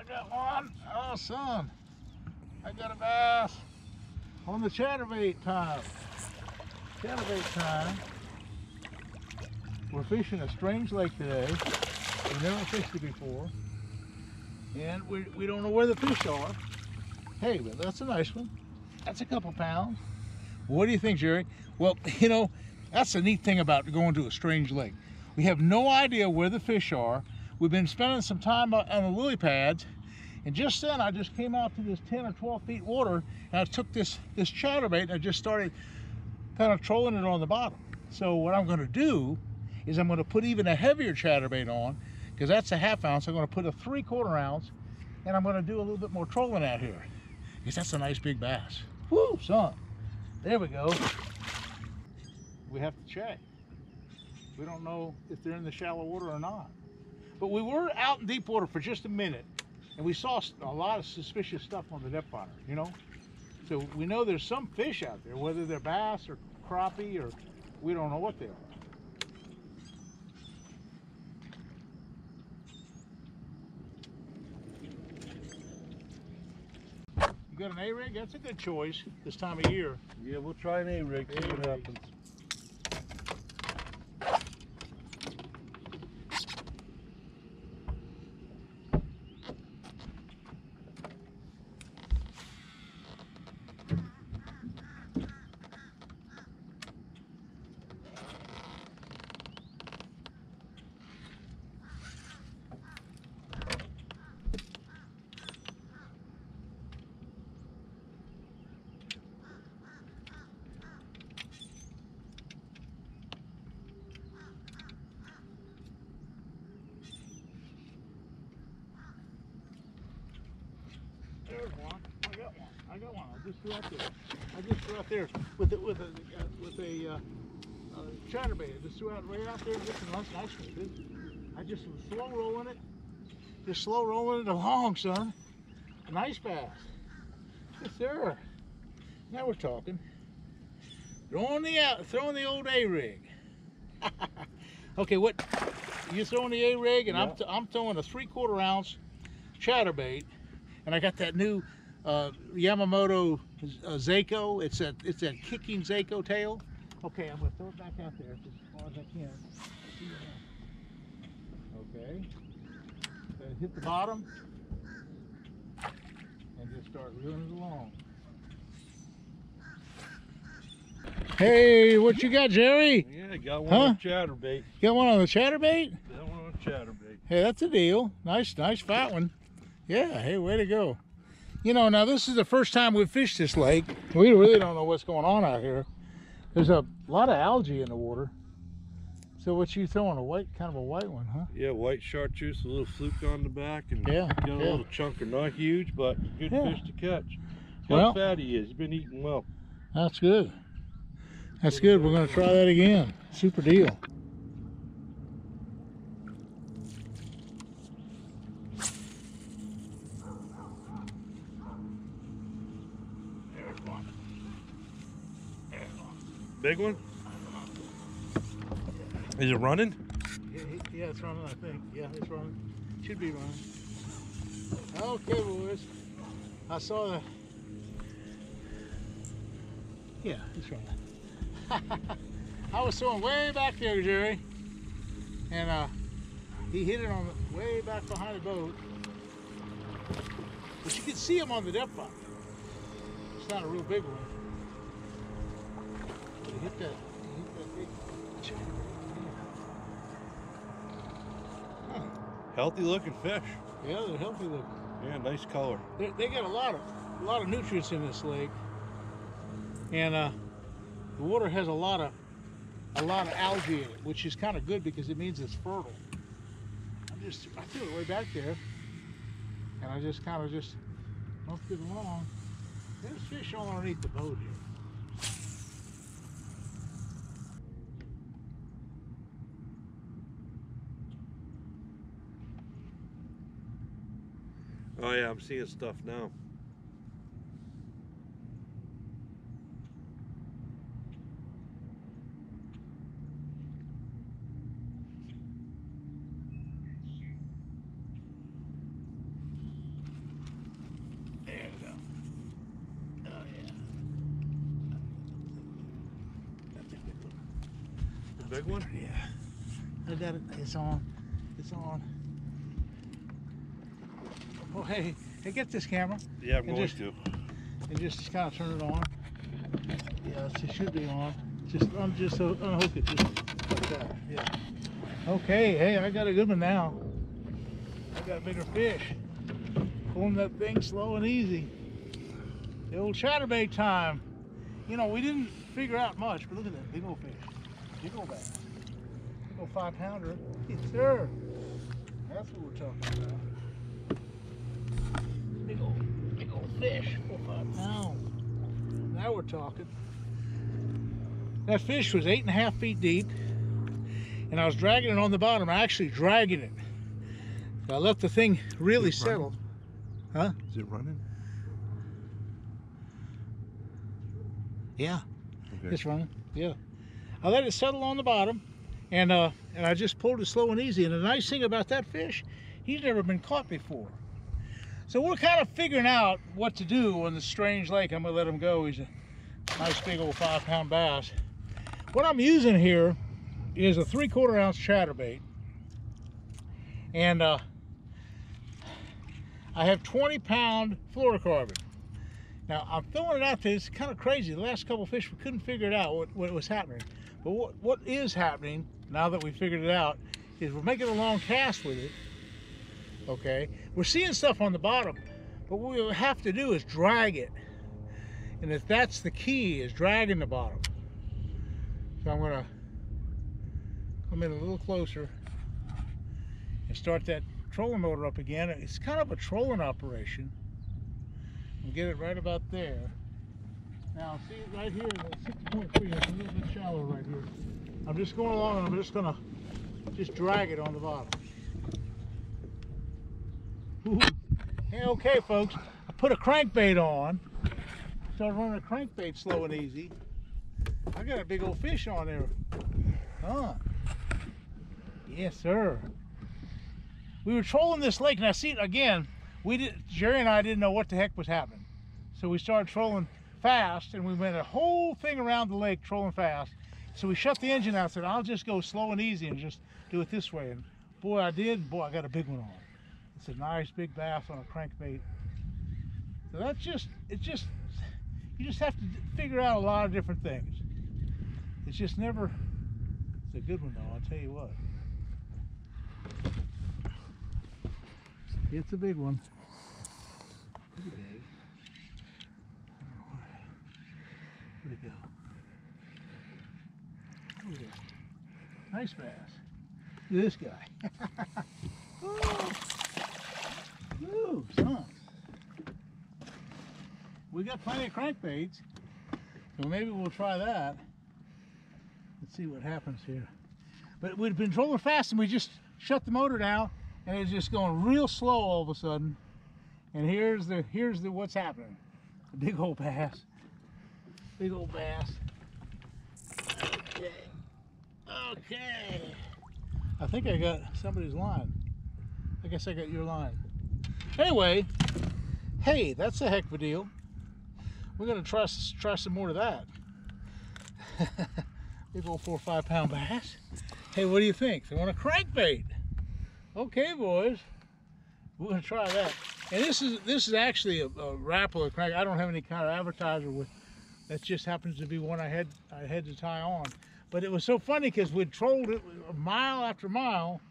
I got one. Oh, son. I got a bass on the chatterbait time. Chatterbait time. We're fishing a strange lake today. We've never fished it before. And we don't know where the fish are. Hey, but that's a nice one. That's a couple pounds. What do you think, Jerry? Well, you know, that's the neat thing about going to a strange lake. We have no idea where the fish are. We've been spending some time on the lily pads, and just then I just came out to this 10 or 12 feet water, and I took this chatterbait and I just started kind of trolling it on the bottom. So what I'm going to do is I'm going to put even a heavier chatterbait on, because that's a 1/2 ounce. I'm going to put a 3/4 ounce, and I'm going to do a little bit more trolling out here, because that's a nice big bass. Woo, son. There we go. We have to check. We don't know if they're in the shallow water or not. But we were out in deep water for just a minute, and we saw a lot of suspicious stuff on the depth finder, you know? So we know there's some fish out there, whether they're bass or crappie, or we don't know what they are. You got an A-rig? That's a good choice this time of year. Yeah, we'll try an A-rig, see what happens. There's one. I got one. I just threw out there. With a chatterbait. I just threw out right out there. Listen, that's nice one. I just was slow rolling it. Just slow rolling it along, son. A nice bass. Yes, sir. Now we're talking. Throwing the old A-rig. Okay, what? You're throwing the A-rig, and yeah. I'm throwing a 3/4 ounce chatterbait. And I got that new Yamamoto Zako. It's that kicking Zako tail. Okay, I'm gonna throw it back out there as far as I can. Okay. Hit the bottom and just start reeling it along. Hey, what you got, Jerry? Yeah, I got one on chatterbait. Got one on the chatterbait? Got one on chatterbait. Hey, that's a deal. Nice fat one. Yeah, hey, way to go. You know, now this is the first time we've fished this lake. We really don't know what's going on out here. There's a lot of algae in the water. So what you throwing, kind of a white one, huh? Yeah, white chartreuse, a little fluke on the back, and got a yeah. little chunker, not huge, but good fish to catch. Well, how fat he is. He's been eating well. That's good. That's good. We're going to try that again. Super deal. Big one? Is it running? Yeah, it's running, I think. Yeah, it's running. Should be running. Okay, boys. I saw the... Yeah, it's running. I was throwing way back there, Jerry. And he hit it on the way back behind the boat. But you can see him on the depth finder. It's not a real big one. But he hit that big chicken. Huh. Healthy looking fish. Yeah, they're healthy looking. Yeah, nice color. They got a lot of nutrients in this lake, and the water has a lot of algae in it, which is kind of good because it means it's fertile. I threw it way back there, and I just kind of bumped it along. There's fish all underneath the boat here. Oh yeah, I'm seeing stuff now. big one? Yeah. I got it. It's on. It's on. Oh, hey, get this camera. Yeah, I'm going to. And just kind of turn it on. Yeah, it should be on. Just unhook it, just like that. Yeah. Okay, hey, I got a good one now. I got a bigger fish. Pulling that thing slow and easy. The old chatterbait time. You know, we didn't figure out much, but look at that big old fish. Big old bass. Big old 5-pounder. Yes, sir. That's what we're talking about. Big old fish. 4 or 5 pounds. Now we're talking. That fish was 8.5 feet deep, and I was dragging it on the bottom. Actually dragging it. I let the thing really settle. Huh? Is it running? Yeah. Okay. It's running. Yeah. I let it settle on the bottom, and I just pulled it slow and easy. And the nice thing about that fish, he's never been caught before. So we're kind of figuring out what to do on the strange lake. I'm gonna let him go. He's a nice big old 5-pound bass. What I'm using here is a 3/4 ounce chatterbait, and I have 20-pound fluorocarbon. Now I'm throwing it out there. It's kind of crazy. The last couple of fish, we couldn't figure it out what was happening. But what is happening now that we figured it out is we're making a long cast with it. Okay, we're seeing stuff on the bottom, but what we have to do is drag it, and if that's the key, is dragging the bottom. So I'm gonna come in a little closer and start that trolling motor up again. It's kind of a trolling operation. We'll get it right about there. Now see it right here, that's 6.3, it's a little bit shallow right here. I'm just going along and I'm just gonna drag it on the bottom. Ooh. Hey, okay folks, I put a crankbait on, started running a crankbait slow and easy. I got a big old fish on there. Huh. Yes, sir. We were trolling this lake, and I see it again. Jerry and I didn't know what the heck was happening. So we started trolling fast, and we went a whole thing around the lake trolling fast. So we shut the engine out and said, I'll just go slow and easy and just do it this way. And boy, I did. Boy, I got a big one on. It's a nice big bass on a crankbait. So that's just, you just have to figure out a lot of different things. It's just never, it's a good one though, I'll tell you what. It's a big one. Pretty big. Where'd it go? Look at this. Nice bass. Look at this guy. Ooh, son. We got plenty of crankbaits, so maybe we'll try that. Let's see what happens here. But we've been trolling fast, and we just shut the motor down, and it's just going real slow all of a sudden. And here's the what's happening. A big old bass. Big old bass. Okay. Okay. I think I got somebody's line. I guess I got your line. Anyway, hey, that's a heck of a deal. We're gonna try some more of that. Big old 4 or 5 pound bass. Hey, what do you think? They want a crankbait? Okay, boys, we're gonna try that. And this is actually a Rapala crank. I don't have any kind of advertiser with. That just happens to be one I had to tie on. But it was so funny because we'd trolled it mile after mile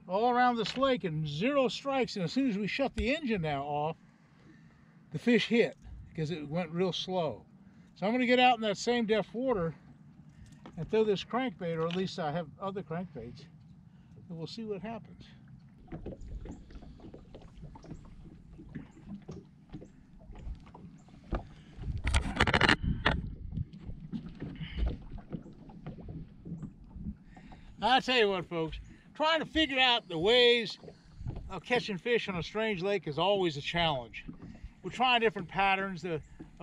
all around this lake and 0 strikes. And as soon as we shut the engine now off, the fish hit because it went real slow. So I'm going to get out in that same depth water and throw this crankbait, or at least I have other crankbaits, and we'll see what happens. I'll tell you what, folks, trying to figure out the ways of catching fish on a strange lake is always a challenge. We're trying different patterns.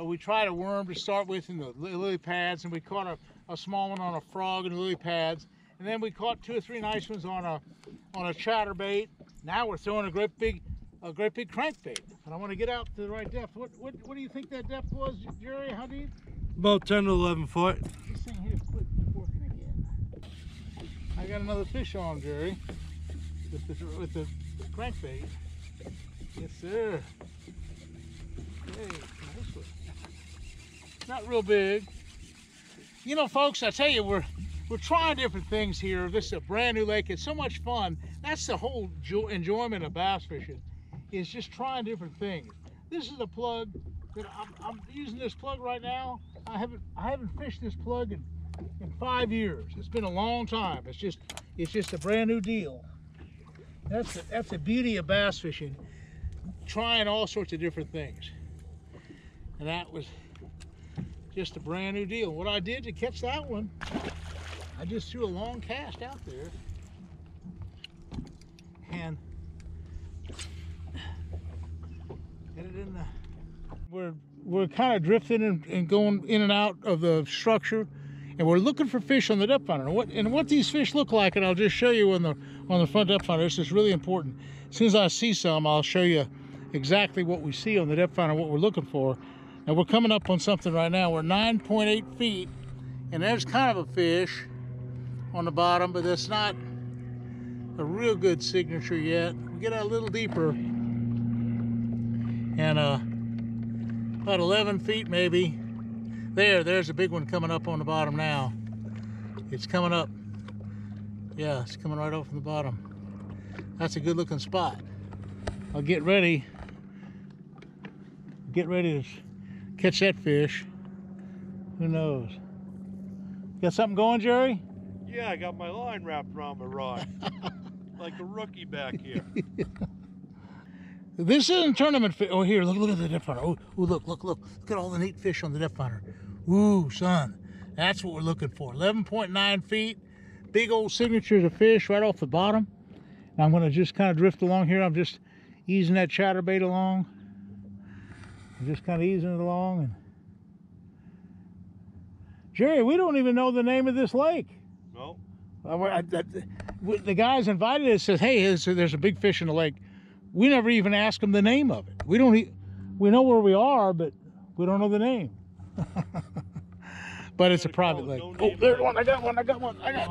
We tried a worm to start with in the lily pads, and we caught a small one on a frog in the lily pads, and then we caught 2 or 3 nice ones on a chatterbait. Now we're throwing a great big crankbait, and I want to get out to the right depth. What do you think that depth was, Jerry? How deep? About 10 to 11 foot. This thing here quit working again. I got another fish on, Jerry, with the crankbait. Yes, sir. Hey, nice one. Not real big. You know, folks, I tell you, we're trying different things here. This is a brand new lake. It's so much fun. That's the whole enjoyment of bass fishing, is just trying different things. This is a plug that I'm using this plug right now. I haven't fished this plug in 5 years. It's been a long time. It's just a brand new deal. That's the beauty of bass fishing, trying all sorts of different things. And that was just a brand new deal. What I did to catch that one, I just threw a long cast out there and get it in the... We're kind of drifting and going in and out of the structure, and we're looking for fish on the depth finder. And what these fish look like, and I'll just show you on the front depth finder. This is really important. As soon as I see some, I'll show you exactly what we see on the depth finder, what we're looking for. And we're coming up on something right now. We're 9.8 feet, and there's kind of a fish on the bottom, but that's not a real good signature yet. We get out a little deeper, and about 11 feet maybe. There's a big one coming up on the bottom now. It's coming up. Yeah, it's coming right off from the bottom. That's a good looking spot. I'll get ready to catch that fish. Who knows? Got something going, Jerry? Yeah, I got my line wrapped around my rod. Like a rookie back here. This isn't tournament fish. Oh, here, look at the depth finder. Oh, look at all the neat fish on the depth finder. Ooh, son, that's what we're looking for. 11.9 feet, big old signatures of fish right off the bottom. And I'm gonna just kind of drift along here. I'm just easing that chatterbait along. I'm just kind of easing it along. And Jerry, we don't even know the name of this lake. No. The guys invited us, says, hey, there's a big fish in the lake. We never even asked them the name of it. We know where we are, but we don't know the name. But it's a private lake. Oh, there's one. I got one. I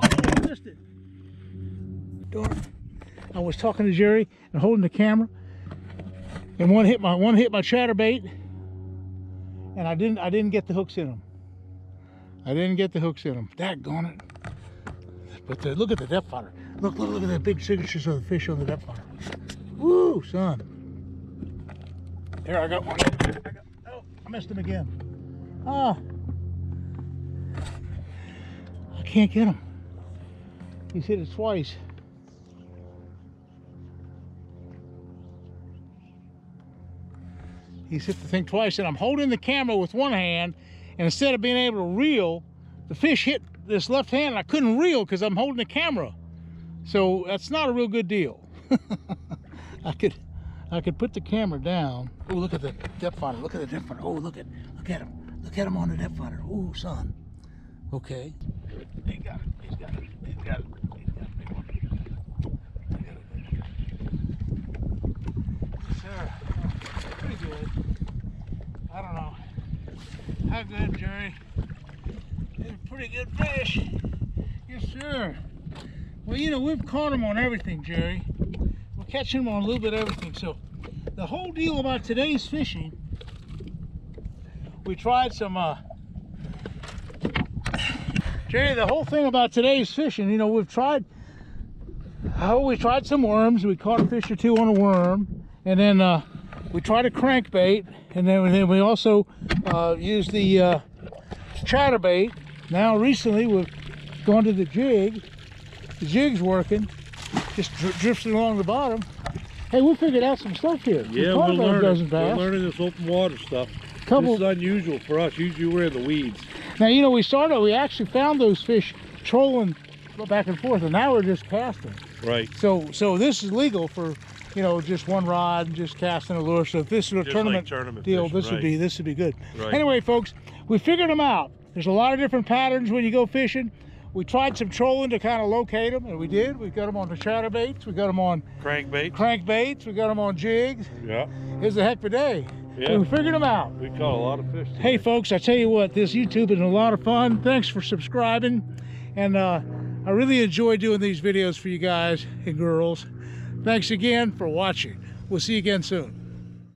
missed it. Darn. I was talking to Jerry and holding the camera, and one hit my chatterbait, and I didn't get the hooks in them. Daggone it. But look at the depth finder. Look at the big signatures of the fish on the depth finder. Woo, son. There, I got one. Oh, I missed him again. Ah. I can't get him. He's hit it twice. He's hit the thing twice, and I'm holding the camera with one hand, and instead of being able to reel, the fish hit this left hand, and I couldn't reel because I'm holding the camera. So that's not a real good deal. I could put the camera down. Oh, look at the depth finder. Look at the depth finder. Oh, look at him. Look at him on the depth finder. Oh, son. Okay. He got it. He's got it. He's got it. He's got a big one. Yes, sir. Pretty good. I don't know. How good, Jerry? It's a pretty good fish. Yes, sir. Well, you know, we've caught them on everything, Jerry. We're catching them on a little bit of everything. So the whole deal about today's fishing, we tried some, Jerry, the whole thing about today's fishing, you know, we tried some worms. We caught a fish or two on a worm, and then we tried a crankbait, and then we also used the chatterbait. Now recently we've gone to the jig. The jig's working, just drifting along the bottom. Hey, we figured out some stuff here. Yeah, we're learning this open water stuff. This is unusual for us. Usually we're in the weeds. Now, you know, we actually found those fish trolling back and forth, and now we're just casting. Right. So this is legal for, you know, just one rod and just casting a lure. So if this is a tournament deal, fishing, this would be good. Right. Anyway, folks, we figured them out. There's a lot of different patterns when you go fishing. We tried some trolling to kind of locate them, and we did. We got them on the chatterbaits. We got them on crankbaits. We got them on jigs. Yeah. It was a heck of a day. Yeah. We figured them out. We caught a lot of fish today. Hey, folks, I tell you what, this YouTube is a lot of fun. Thanks for subscribing. And I I really enjoy doing these videos for you guys and girls. Thanks again for watching. We'll see you again soon.